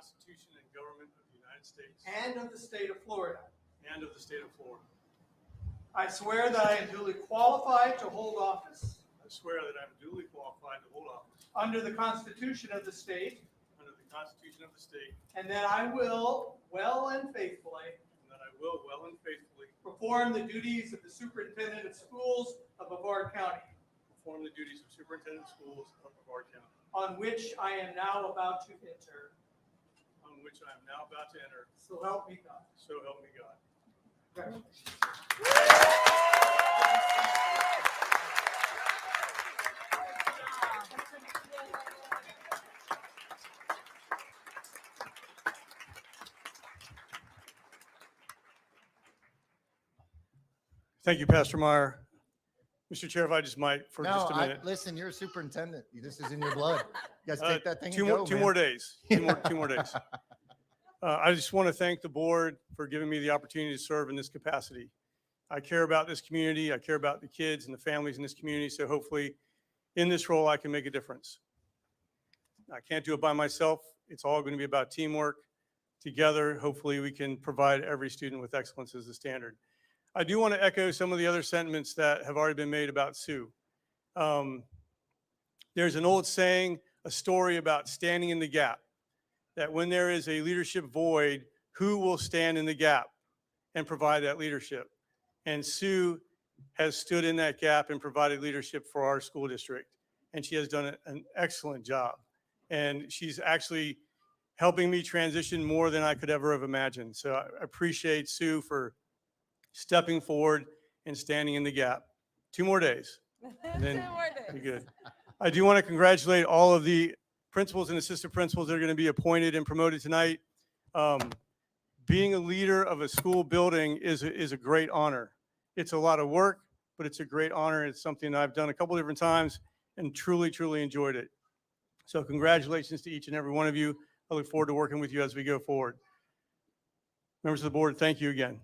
Constitution and government of the United States and of the state of Florida. and of the state of Florida. I swear that I am duly qualified to hold office I swear that I am duly qualified to hold office under the Constitution of the state, under the Constitution of the state, and that I will well and faithfully and that I will well and faithfully perform the duties of the superintendent of schools of Brevard County, perform the duties of superintendent of schools of Brevard County, on which I am now about to enter. on which I am now about to enter. So help me God. So help me God. Congratulations. Thank you, Pastor Meyer. Mr. Chair, if I just might for just a minute. Listen, you're a superintendent. This is in your blood. You guys take that thing Two and more, go, two man. more days. Two more days. I just want to thank the board for giving me the opportunity to serve in this capacity. I care about this community. I care about the kids and the families in this community. So hopefully in this role, I can make a difference. I can't do it by myself. It's all going to be about teamwork. Together, hopefully we can provide every student with excellence as a standard. I do want to echo some of the other sentiments that have already been made about Sue. There's an old saying, a story about standing in the gap, that when there is a leadership void, who will stand in the gap and provide that leadership? And Sue has stood in that gap and provided leadership for our school district. And she has done an excellent job. And she's actually helping me transition more than I could ever have imagined. So I appreciate Sue for stepping forward and standing in the gap. 2 more days. And then be good. I do want to congratulate all of the principals and assistant principals that are going to be appointed and promoted tonight. Being a leader of a school building is a great honor. It's a lot of work, but it's a great honor. It's something I've done a couple different times and truly, truly enjoyed it. So congratulations to each and every one of you. I look forward to working with you as we go forward. Members of the board, thank you again.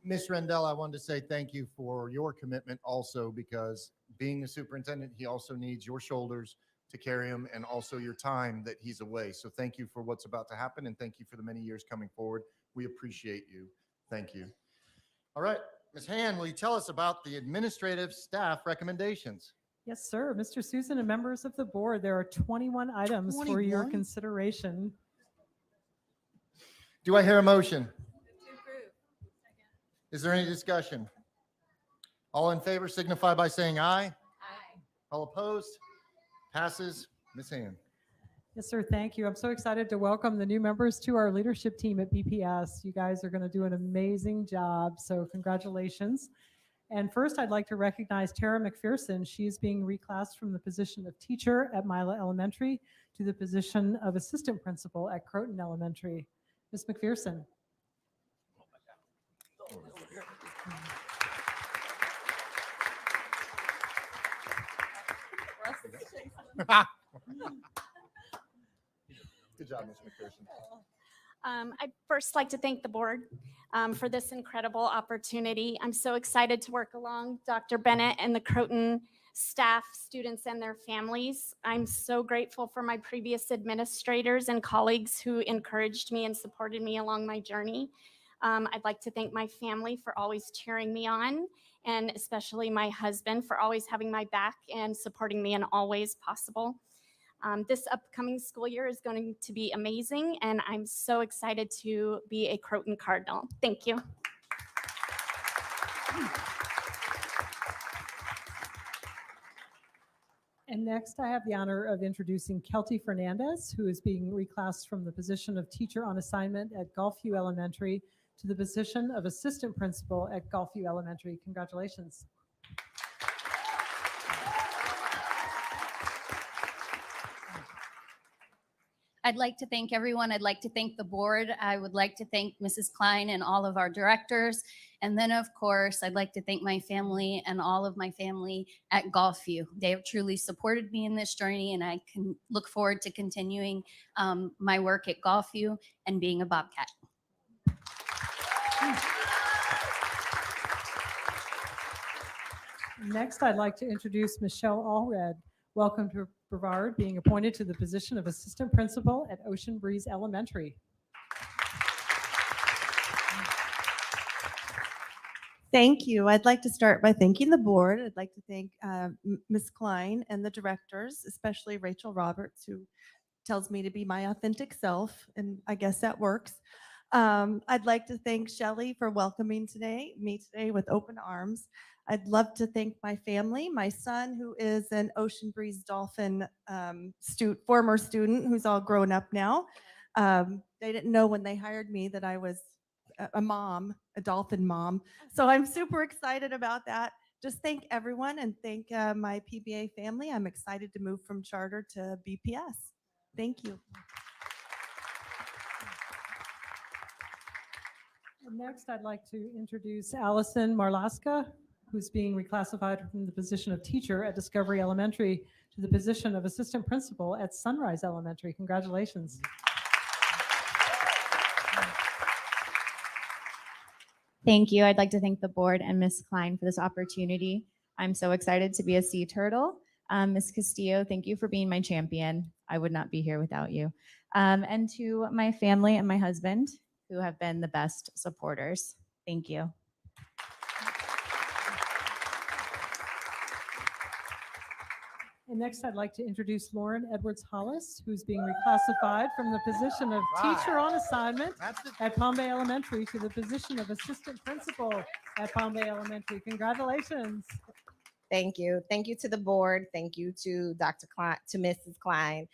Ms. Rendell, I wanted to say thank you for your commitment also, because being the superintendent, he also needs your shoulders to carry him and also your time that he's away. So thank you for what's about to happen, and thank you for the many years coming forward. We appreciate you. Thank you. All right, Ms. Han, will you tell us about the administrative staff recommendations? Yes, sir. Mr. Susan and members of the board, there are 21 items for your 21? consideration. Do I hear a motion? Is there any discussion? All in favor signify by saying aye. Aye. All opposed? Passes. Ms. Han. Yes, sir. Thank you. I'm so excited to welcome the new members to our leadership team at BPS. You guys are going to do an amazing job. So congratulations. And first, I'd like to recognize Tara McPherson. She's being reclassed from the position of teacher at Mila Elementary to the position of assistant principal at Croton Elementary. Ms. McPherson. Good job, Ms. McPherson. I'd first like to thank the board for this incredible opportunity. I'm so excited to work along Dr. Bennett and the Croton staff, students, and their families. I'm so grateful for my previous administrators and colleagues who encouraged me and supported me along my journey. I'd like to thank my family for always cheering me on, and especially my husband for always having my back and supporting me in all ways possible. This upcoming school year is going to be amazing, and I'm so excited to be a Croton Cardinal. Thank you. And next, I have the honor of introducing Kelty Fernandez, who is being reclassed from the position of teacher on assignment at Gulfview Elementary to the position of assistant principal at Gulfview Elementary. Congratulations. I'd like to thank everyone. I'd like to thank the board. I would like to thank Mrs. Klein and all of our directors. And then, of course, I'd like to thank my family and all of my family at Gulfview. They have truly supported me in this journey, and I can look forward to continuing my work at Gulfview and being a Bobcat. Next, I'd like to introduce Michelle Allred. Welcome to Brevard, being appointed to the position of Assistant Principal at Ocean Breeze Elementary. Thank you. I'd like to start by thanking the board. I'd like to thank Ms. Klein and the directors, especially Rachel Roberts, who tells me to be my authentic self, and I guess that works. I'd like to thank Shelley for welcoming me today with open arms. I'd love to thank my family, my son, who is an Ocean Breeze Dolphin former student who's all grown up now. They didn't know when they hired me that I was a mom, a dolphin mom. So I'm super excited about that. Just thank everyone and thank my PBA family. I'm excited to move from charter to BPS. Thank you. And next, I'd like to introduce Allison Marlaska, who's being reclassified from the position of teacher at Discovery Elementary to the position of assistant principal at Sunrise Elementary. Congratulations. Thank you. I'd like to thank the board and Ms. Klein for this opportunity. I'm so excited to be a sea turtle. Ms. Castillo, thank you for being my champion. I would not be here without you. And to my family and my husband, who have been the best supporters. Thank you. And next, I'd like to introduce Lauren Edwards Hollis, who's being reclassified from the position of teacher on assignment at Palm Bay Elementary to the position of assistant principal at Palm Bay Elementary. Congratulations. Thank you. Thank you to the board. Thank you to Dr. Klein, to Mrs. Klein.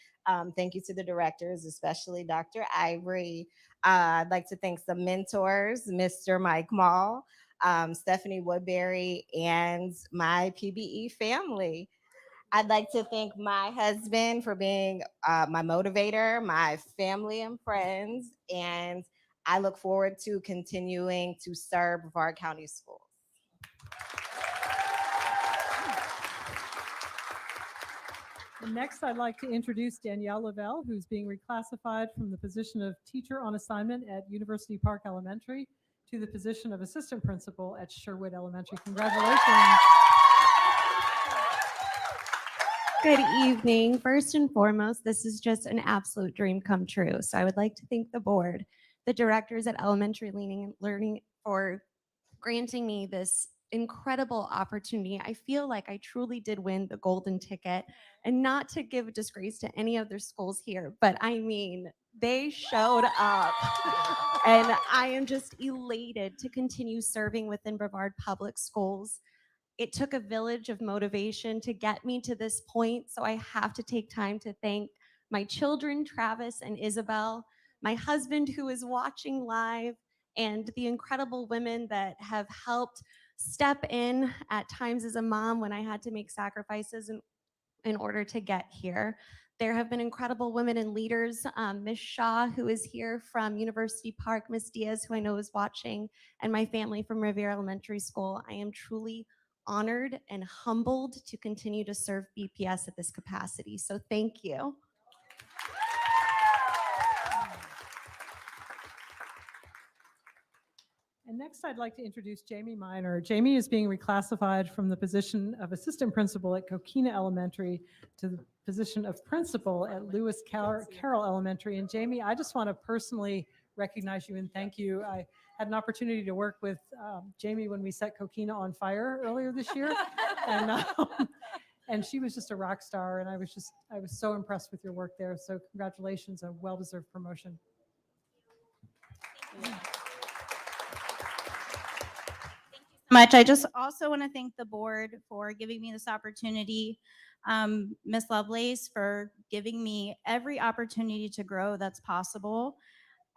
Thank you to the directors, especially Dr. Ivory. I'd like to thank some mentors, Mr. Mike Mall, Stephanie Woodbury, and my PBE family. I'd like to thank my husband for being my motivator, my family and friends, and I look forward to continuing to serve Brevard County Schools. And next, I'd like to introduce Danielle Lavelle, who's being reclassified from the position of teacher on assignment at University Park Elementary to the position of assistant principal at Sherwood Elementary. Congratulations. Good evening. First and foremost, this is just an absolute dream come true. So I would like to thank the board, the directors at Elementary Learning for granting me this incredible opportunity. I feel like I truly did win the golden ticket, and not to give a disgrace to any other schools here, but I mean, they showed up and I am just elated to continue serving within Brevard Public Schools. It took a village of motivation to get me to this point, so I have to take time to thank my children, Travis and Isabel, my husband who is watching live, and the incredible women that have helped step in at times as a mom when I had to make sacrifices in order to get here. There have been incredible women and leaders, Ms. Shaw, who is here from University Park, Ms. Diaz, who I know is watching, and my family from Revere Elementary School. I am truly honored and humbled to continue to serve BPS at this capacity. So thank you. And next, I'd like to introduce Jamie Miner. Jamie is being reclassified from the position of assistant principal at Coquina Elementary to the position of principal at Lewis Carroll Elementary. And Jamie, I just want to personally recognize you and thank you. I had an opportunity to work with Jamie when we set Coquina on fire earlier this year. And she was just a rock star. And I was so impressed with your work there. So congratulations, a well-deserved promotion. Much. I just also want to thank the board for giving me this opportunity. Ms. Lovelace for giving me every opportunity to grow that's possible.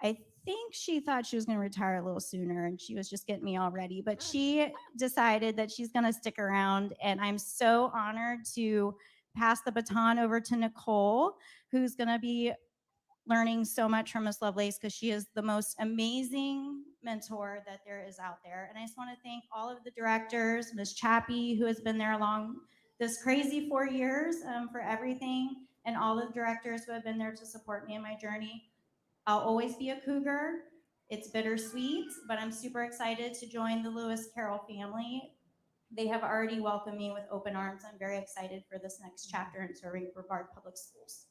I think she thought she was going to retire a little sooner and she was just getting me all ready, but she decided that she's going to stick around, and I'm so honored to pass the baton over to Nicole, who's going to be learning so much from Ms. Lovelace because she is the most amazing mentor that there is out there. And I just want to thank all of the directors, Ms. Chappie, who has been there along this crazy 4 years for everything, and all of the directors who have been there to support me in my journey. I'll always be a Cougar. It's bittersweet, but I'm super excited to join the Lewis Carroll family. They have already welcomed me with open arms. I'm very excited for this next chapter in serving Brevard Public Schools.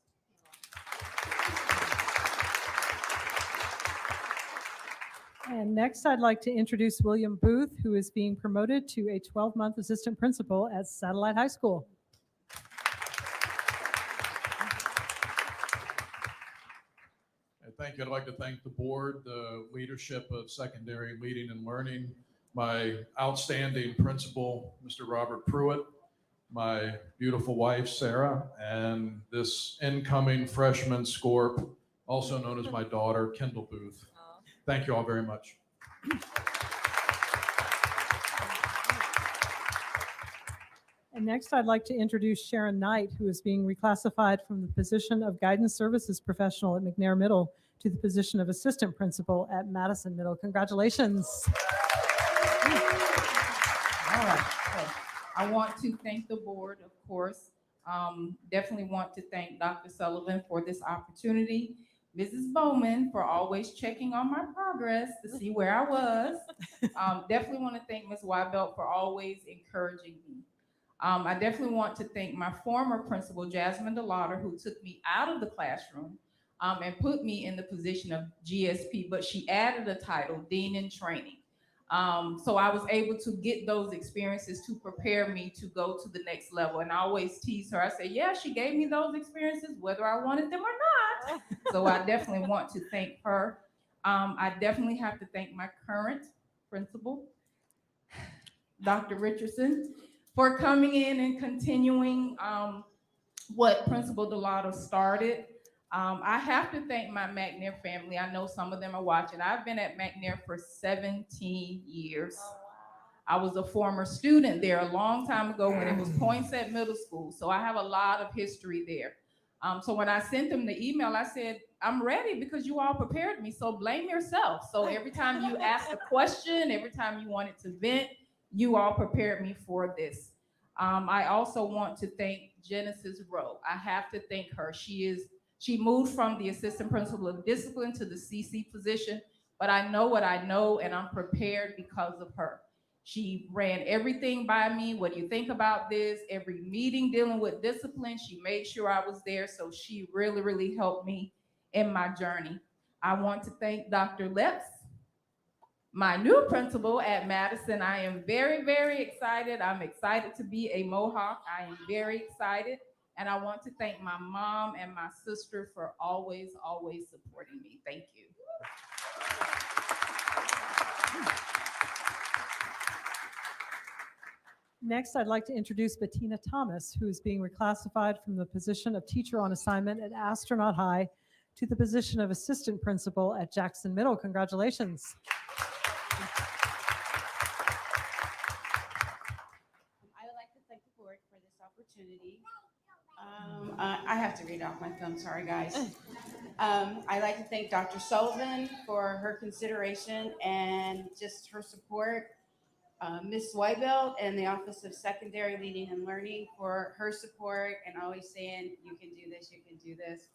And next, I'd like to introduce William Booth, who is being promoted to a 12-month assistant principal at Satellite High School. Thank you. I'd like to thank the board, the leadership of Secondary Leading and Learning, my outstanding principal, Mr. Robert Pruitt, my beautiful wife, Sarah, and this incoming freshman Scorp, also known as my daughter, Kendall Booth. Thank you all very much. And next, I'd like to introduce Sharon Knight, who is being reclassified from the position of Guidance Services Professional at McNair Middle to the position of Assistant Principal at Madison Middle. Congratulations. All right. So I want to thank the board, of course. Definitely want to thank Dr. Sullivan for this opportunity. Mrs. Bowman for always checking on my progress to see where I was. Definitely want to thank Ms. Wybelt for always encouraging me. I definitely want to thank my former principal, Jasmine DeLauder, who took me out of the classroom and put me in the position of GSP, but she added a title, Dean in Training. So I was able to get those experiences to prepare me to go to the next level. And I always tease her. I say, yeah, she gave me those experiences, whether I wanted them or not. So I definitely want to thank her. I definitely have to thank my current principal, Dr. Richardson, for coming in and continuing what Principal DeLauder started. I have to thank my McNair family. I know some of them are watching. I've been at McNair for 17 years. I was a former student there a long time ago when it was Poinsett Middle School. So I have a lot of history there. So when I sent them the email, I said, I'm ready because you all prepared me. So blame yourself. So every time you asked a question, every time you wanted to vent, you all prepared me for this. I also want to thank Genesis Rowe. I have to thank her. She moved from the assistant principal of discipline to the CC position, but I know what I know and I'm prepared because of her. She ran everything by me. What do you think about this? Every meeting dealing with discipline, she made sure I was there. So she really, really helped me in my journey. I want to thank Dr. Letts, my new principal at Madison. I am very, very excited. I'm excited to be a Mohawk. I am very excited. And I want to thank my mom and my sister for always, always supporting me. Thank you. Next, I'd like to introduce Bettina Thomas, who is being reclassified from the position of teacher on assignment at Astronaut High to the position of assistant principal at Jackson Middle. Congratulations. I would like to thank the board for this opportunity. I have to read off my phone, sorry guys. I'd like to thank Dr. Sullivan for her consideration and just her support. Ms. Wybelt and the Office of Secondary Leading and Learning for her support and always saying, you can do this, you can do this.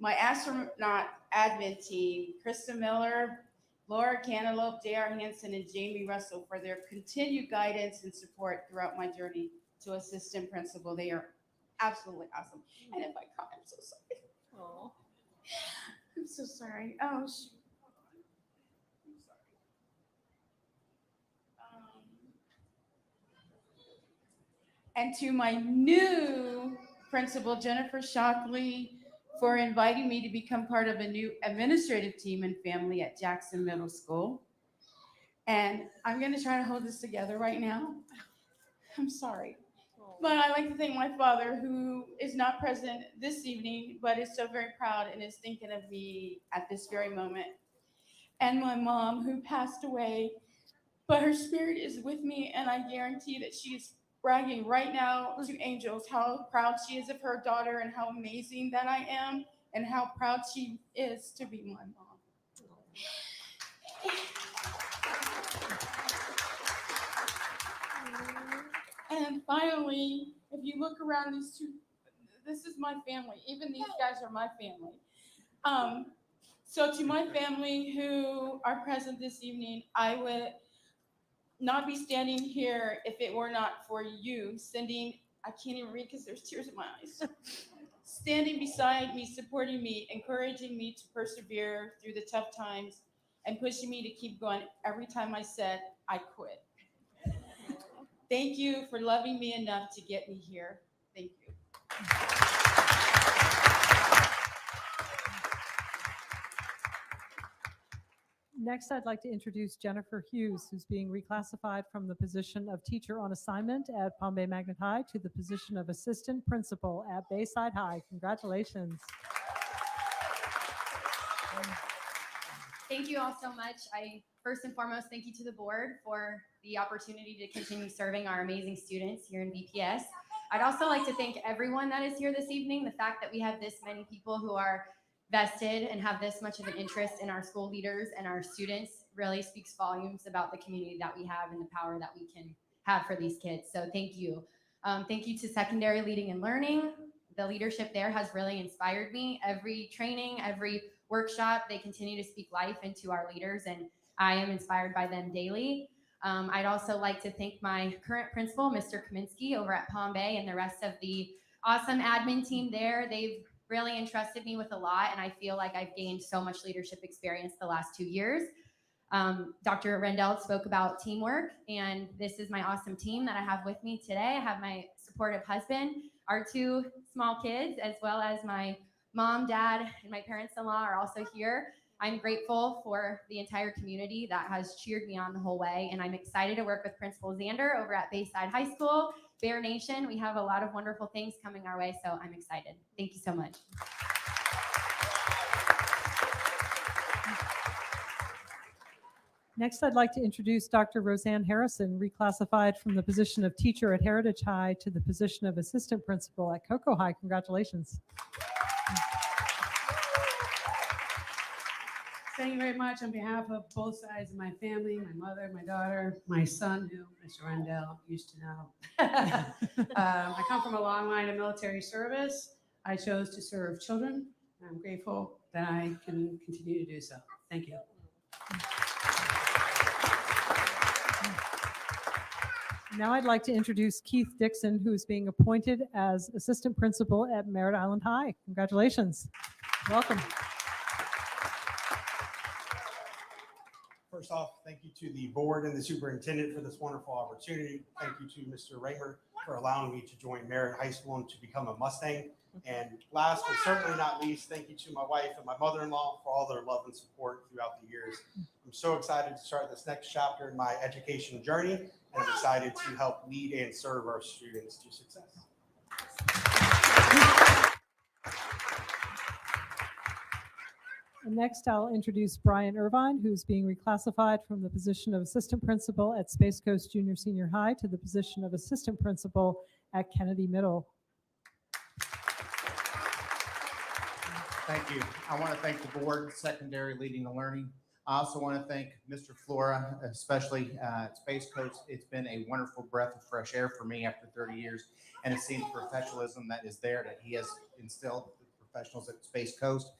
My astronaut admin team, Krista Miller, Laura Cantaloupe, J.R. Hansen, and Jamie Russell for their continued guidance and support throughout my journey to assistant principal. They are absolutely awesome. And if I cry, I'm so sorry. Oh, I'm so sorry. Oh, shoot. And to my new principal, Jennifer Shockley, for inviting me to become part of a new administrative team and family at Jackson Middle School. And I'm going to try to hold this together right now. I'm sorry. But I'd like to thank my father, who is not present this evening, but is so very proud and is thinking of me at this very moment. And my mom, who passed away, but her spirit is with me, and I guarantee that she is bragging right now to angels how proud she is of her daughter and how amazing that I am and how proud she is to be my mom. And finally, if you look around these two, this is my family. Even these guys are my family. So to my family who are present this evening, I would not be standing here if it were not for you sending, I can't even read because there's tears in my eyes, standing beside me, supporting me, encouraging me to persevere through the tough times, and pushing me to keep going every time I said I quit. Thank you for loving me enough to get me here. Thank you. Next, I'd like to introduce Jennifer Hughes, who's being reclassified from the position of teacher on assignment at Palm Bay Magnet High to the position of assistant principal at Bayside High. Congratulations. Thank you all so much. First and foremost, thank you to the board for the opportunity to continue serving our amazing students here in BPS. I'd also like to thank everyone that is here this evening. The fact that we have this many people who are vested and have this much of an interest in our school leaders and our students really speaks volumes about the community that we have and the power that we can have for these kids. So thank you. Thank you to Secondary Leading and Learning. The leadership there has really inspired me. Every training, every workshop, they continue to speak life into our leaders, and I am inspired by them daily. I'd also like to thank my current principal, Mr. Kaminsky, over at Palm Bay, and the rest of the awesome admin team there. They've really entrusted me with a lot, and I feel like I've gained so much leadership experience the last 2 years. Dr. Rendell spoke about teamwork, and this is my awesome team that I have with me today. I have my supportive husband, our 2 small kids, as well as my mom, dad, and my parents-in-law are also here. I'm grateful for the entire community that has cheered me on the whole way, and I'm excited to work with Principal Zander over at Bayside High School. Bear Nation, we have a lot of wonderful things coming our way, so I'm excited. Thank you so much. Next, I'd like to introduce Dr. Roseanne Harrison, reclassified from the position of teacher at Heritage High to the position of assistant principal at Cocoa High. Congratulations. Thank you very much on behalf of both sides of my family, my mother, my daughter, my son, who Mr. Rendell used to know. I come from a long line of military service. I chose to serve children. I'm grateful that I can continue to do so. Thank you. Now I'd like to introduce Keith Dixon, who's being appointed as assistant principal at Merritt Island High. Congratulations. Welcome. First off, thank you to the board and the superintendent for this wonderful opportunity. Thank you to Mr. Raymer for allowing me to join Merritt High School and to become a Mustang. And last but certainly not least, thank you to my wife and my mother-in-law for all their love and support throughout the years. I'm so excited to start this next chapter in my education journey, and I'm excited to help lead and serve our students to success. And next, I'll introduce Brian Irvine, who's being reclassified from the position of assistant principal at Space Coast Junior Senior High to the position of assistant principal at Kennedy Middle. Thank you. I want to thank the board, Secondary Leading and Learning. I also want to thank Mr. Flora, especially at Space Coast. It's been a wonderful breath of fresh air for me after 30 years, and it's seen the professionalism that is there that he has instilled with the professionals at Space Coast.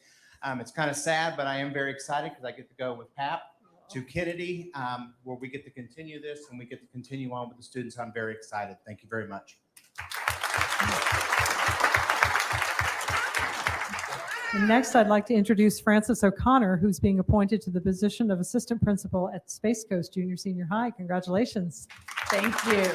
It's kind of sad, but I am very excited because I get to go with Pap to Kennedy, where we get to continue this and we get to continue on with the students. I'm very excited. Thank you very much. And next, I'd like to introduce Francis O'Connor, who's being appointed to the position of assistant principal at Space Coast Junior Senior High. Congratulations. Thank you.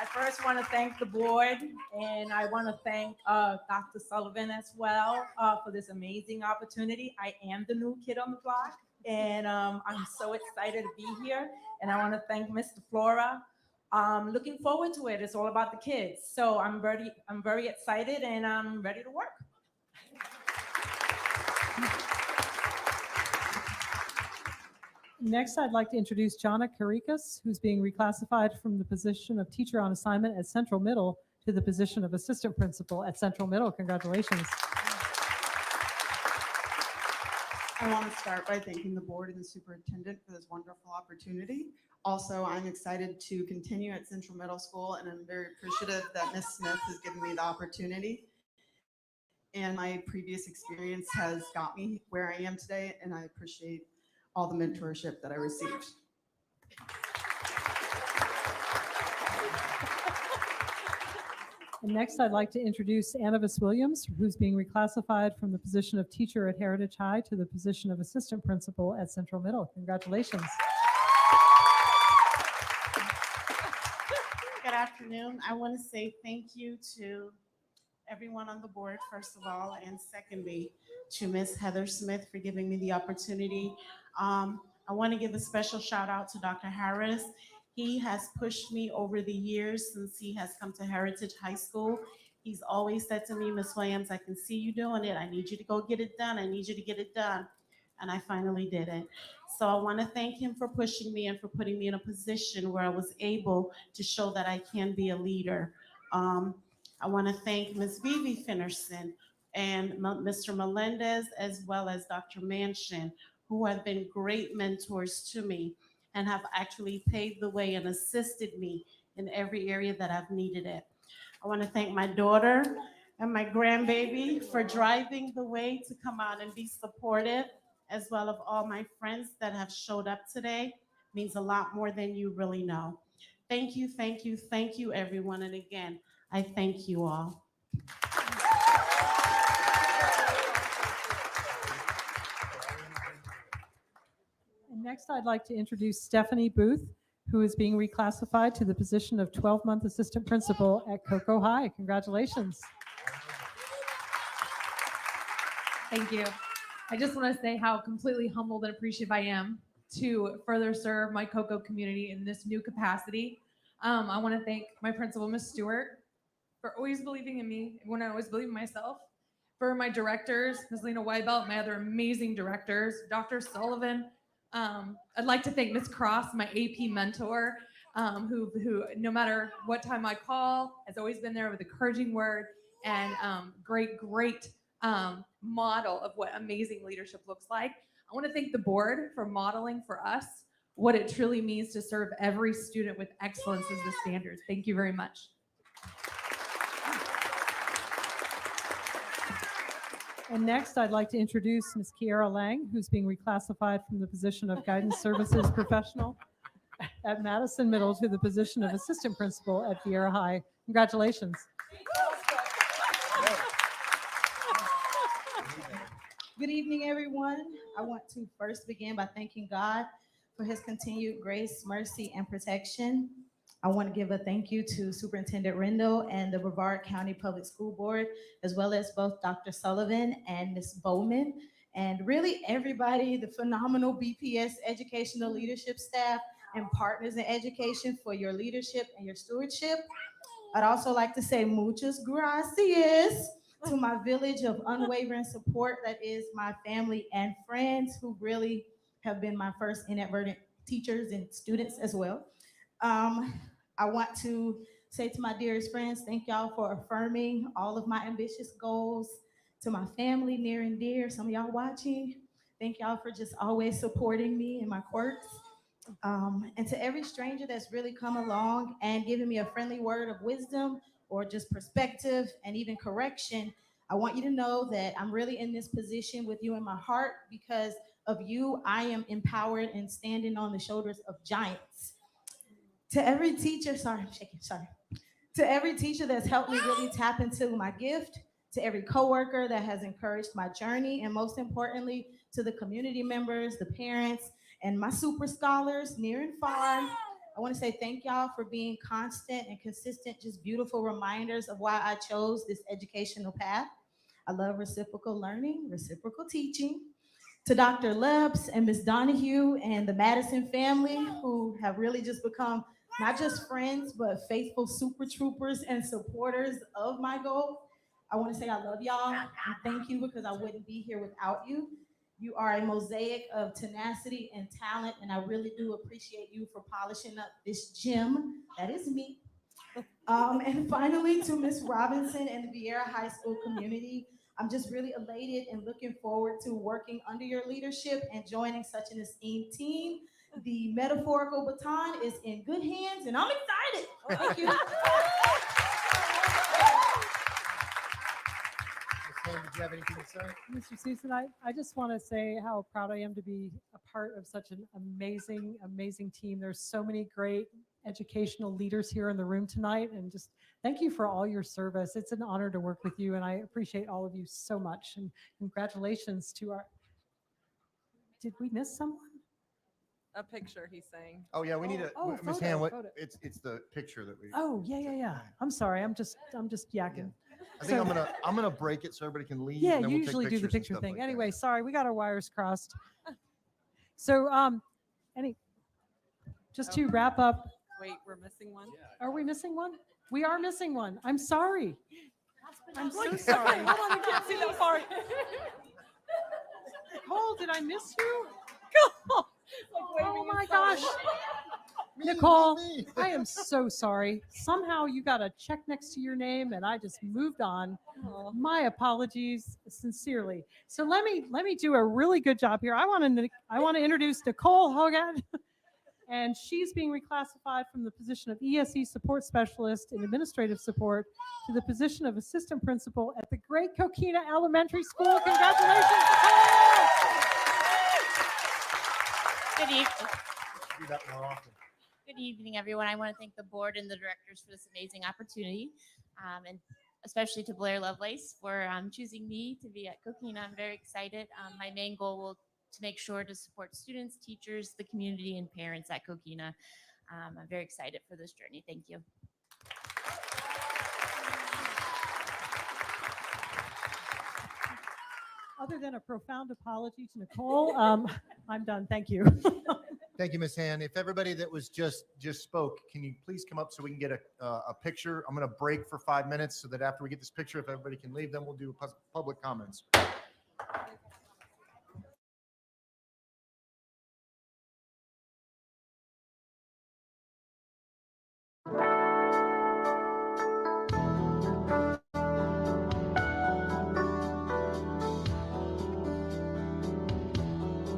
I first want to thank the board, and I want to thank Dr. Sullivan as well for this amazing opportunity. I am the new kid on the block, and I'm so excited to be here. And I want to thank Mr. Flora. Looking forward to it. It's all about the kids. So I'm very excited, and I'm ready to work. Next, I'd like to introduce Jana Karikas, who's being reclassified from the position of teacher on assignment at Central Middle to the position of assistant principal at Central Middle. Congratulations. I want to start by thanking the board and the superintendent for this wonderful opportunity. Also, I'm excited to continue at Central Middle School, and I'm very appreciative that Ms. Smith has given me the opportunity. And my previous experience has got me where I am today, and I appreciate all the mentorship that I received. And next, I'd like to introduce Annavis Williams, who's being reclassified from the position of teacher at Heritage High to the position of assistant principal at Central Middle. Congratulations. Good afternoon. I want to say thank you to everyone on the board, first of all, and secondly, to Ms. Heather Smith for giving me the opportunity. I want to give a special shout out to Dr. Harris. He has pushed me over the years since he has come to Heritage High School. He's always said to me, Ms. Williams, I can see you doing it. I need you to go get it done. I need you to get it done. And I finally did it. So I want to thank him for pushing me and for putting me in a position where I was able to show that I can be a leader. I want to thank Ms. Vivi Finnerson and Mr. Melendez, as well as Dr. Manchin, who have been great mentors to me and have actually paved the way and assisted me in every area that I've needed it. I want to thank my daughter and my grandbaby for driving the way to come out and be supportive, as well as all my friends that have showed up today. It means a lot more than you really know. Thank you, thank you, thank you, everyone. And again, I thank you all. And next, I'd like to introduce Stephanie Booth, who is being reclassified to the position of 12-month assistant principal at Cocoa High. Congratulations. Thank you. I just want to say how completely humbled and appreciative I am to further serve my Cocoa community in this new capacity. I want to thank my principal, Ms. Stewart, for always believing in me when I always believe in myself. For my directors, Ms. Lena Weibelt, my other amazing directors, Dr. Sullivan. I'd like to thank Ms. Cross, my AP mentor, who no matter what time I call, has always been there with an encouraging word and great model of what amazing leadership looks like. I want to thank the board for modeling for us what it truly means to serve every student with excellence as the standards. Thank you very much. And next, I'd like to introduce Ms. Kiara Lang, who's being reclassified from the position of guidance services professional at Madison Middle to the position of assistant principal at Vieira High. Congratulations. Good evening, everyone. I want to first begin by thanking God for his continued grace, mercy, and protection. I want to give a thank you to Superintendent Rendell and the Brevard County Public School Board, as well as both Dr. Sullivan and Ms. Bowman, and really everybody, the phenomenal BPS educational leadership staff and partners in education for your leadership and your stewardship. I'd also like to say muchas gracias to my village of unwavering support that is my family and friends who really have been my first inadvertent teachers and students as well. I want to say to my dearest friends, thank y'all for affirming all of my ambitious goals. To my family near and dear, some of y'all watching, thank y'all for just always supporting me in my quirks. And to every stranger that's really come along and given me a friendly word of wisdom or just perspective and even correction, I want you to know that I'm really in this position with you in my heart. Because of you, I am empowered and standing on the shoulders of giants. To every teacher, sorry. To every teacher that's helped me really tap into my gift, to every coworker that has encouraged my journey, and most importantly, to the community members, the parents, and my super scholars near and far. I want to say thank y'all for being constant and consistent, just beautiful reminders of why I chose this educational path. I love reciprocal learning, reciprocal teaching. To Dr. Lebs and Ms. Donahue and the Madison family, who have really just become not just friends, but faithful super troopers and supporters of my goal. I want to say I love y'all and thank you, because I wouldn't be here without you. You are a mosaic of tenacity and talent, and I really do appreciate you for polishing up this gem that is me. And finally, to Ms. Robinson and the Vieira High School community, I'm just really elated and looking forward to working under your leadership and joining such an esteemed team. The metaphorical baton is in good hands, and I'm excited. Thank you. Did you have anything to say? Mr. Season, I just want to say how proud I am to be a part of such an amazing, amazing team. There's so many great educational leaders here in the room tonight, and just thank you for all your service. It's an honor to work with you, and I appreciate all of you so much. And congratulations to our, did we miss someone? A picture, he's saying. Oh, yeah, we need a, Oh, Ms. photo, Han, what, photo. it's the picture that we. Oh, yeah. I'm sorry. I'm just yakking. I think So- I'm gonna break it so everybody can leave. Yeah, and then you we'll take usually do the pictures and picture stuff thing. like that. Anyway, sorry, we got our wires crossed. So, just to wrap up, Wait, we're missing one? are we missing one? We are missing one. I'm sorry. I'm so Look, sorry. okay, hold on, we can't see that far. Nicole, did I miss you? Like Oh waving my his phone. gosh. Nicole, I am so sorry. Somehow you got a check next to your name and I just moved on. Aw. My apologies sincerely. So let me do a really good job here. I want to introduce Nicole Hogan. And she's being reclassified from the position of ESE support specialist in administrative support to the position of assistant principal at the Great Coquina Elementary School. Congratulations, Nicole! Good evening. Do that more often. Good evening, everyone. I want to thank the board and the directors for this amazing opportunity, and especially to Blair Lovelace for choosing me to be at Coquina. I'm very excited. My main goal will to make sure to support students, teachers, the community, and parents at Coquina. I'm very excited for this journey. Thank you. Other than a profound apology to Nicole, I'm done. Thank you. Thank you, Ms. Han. If everybody that was just spoke, can you please come up so we can get a picture? I'm going to break for 5 minutes so that after we get this picture, if everybody can leave, then we'll do public comments.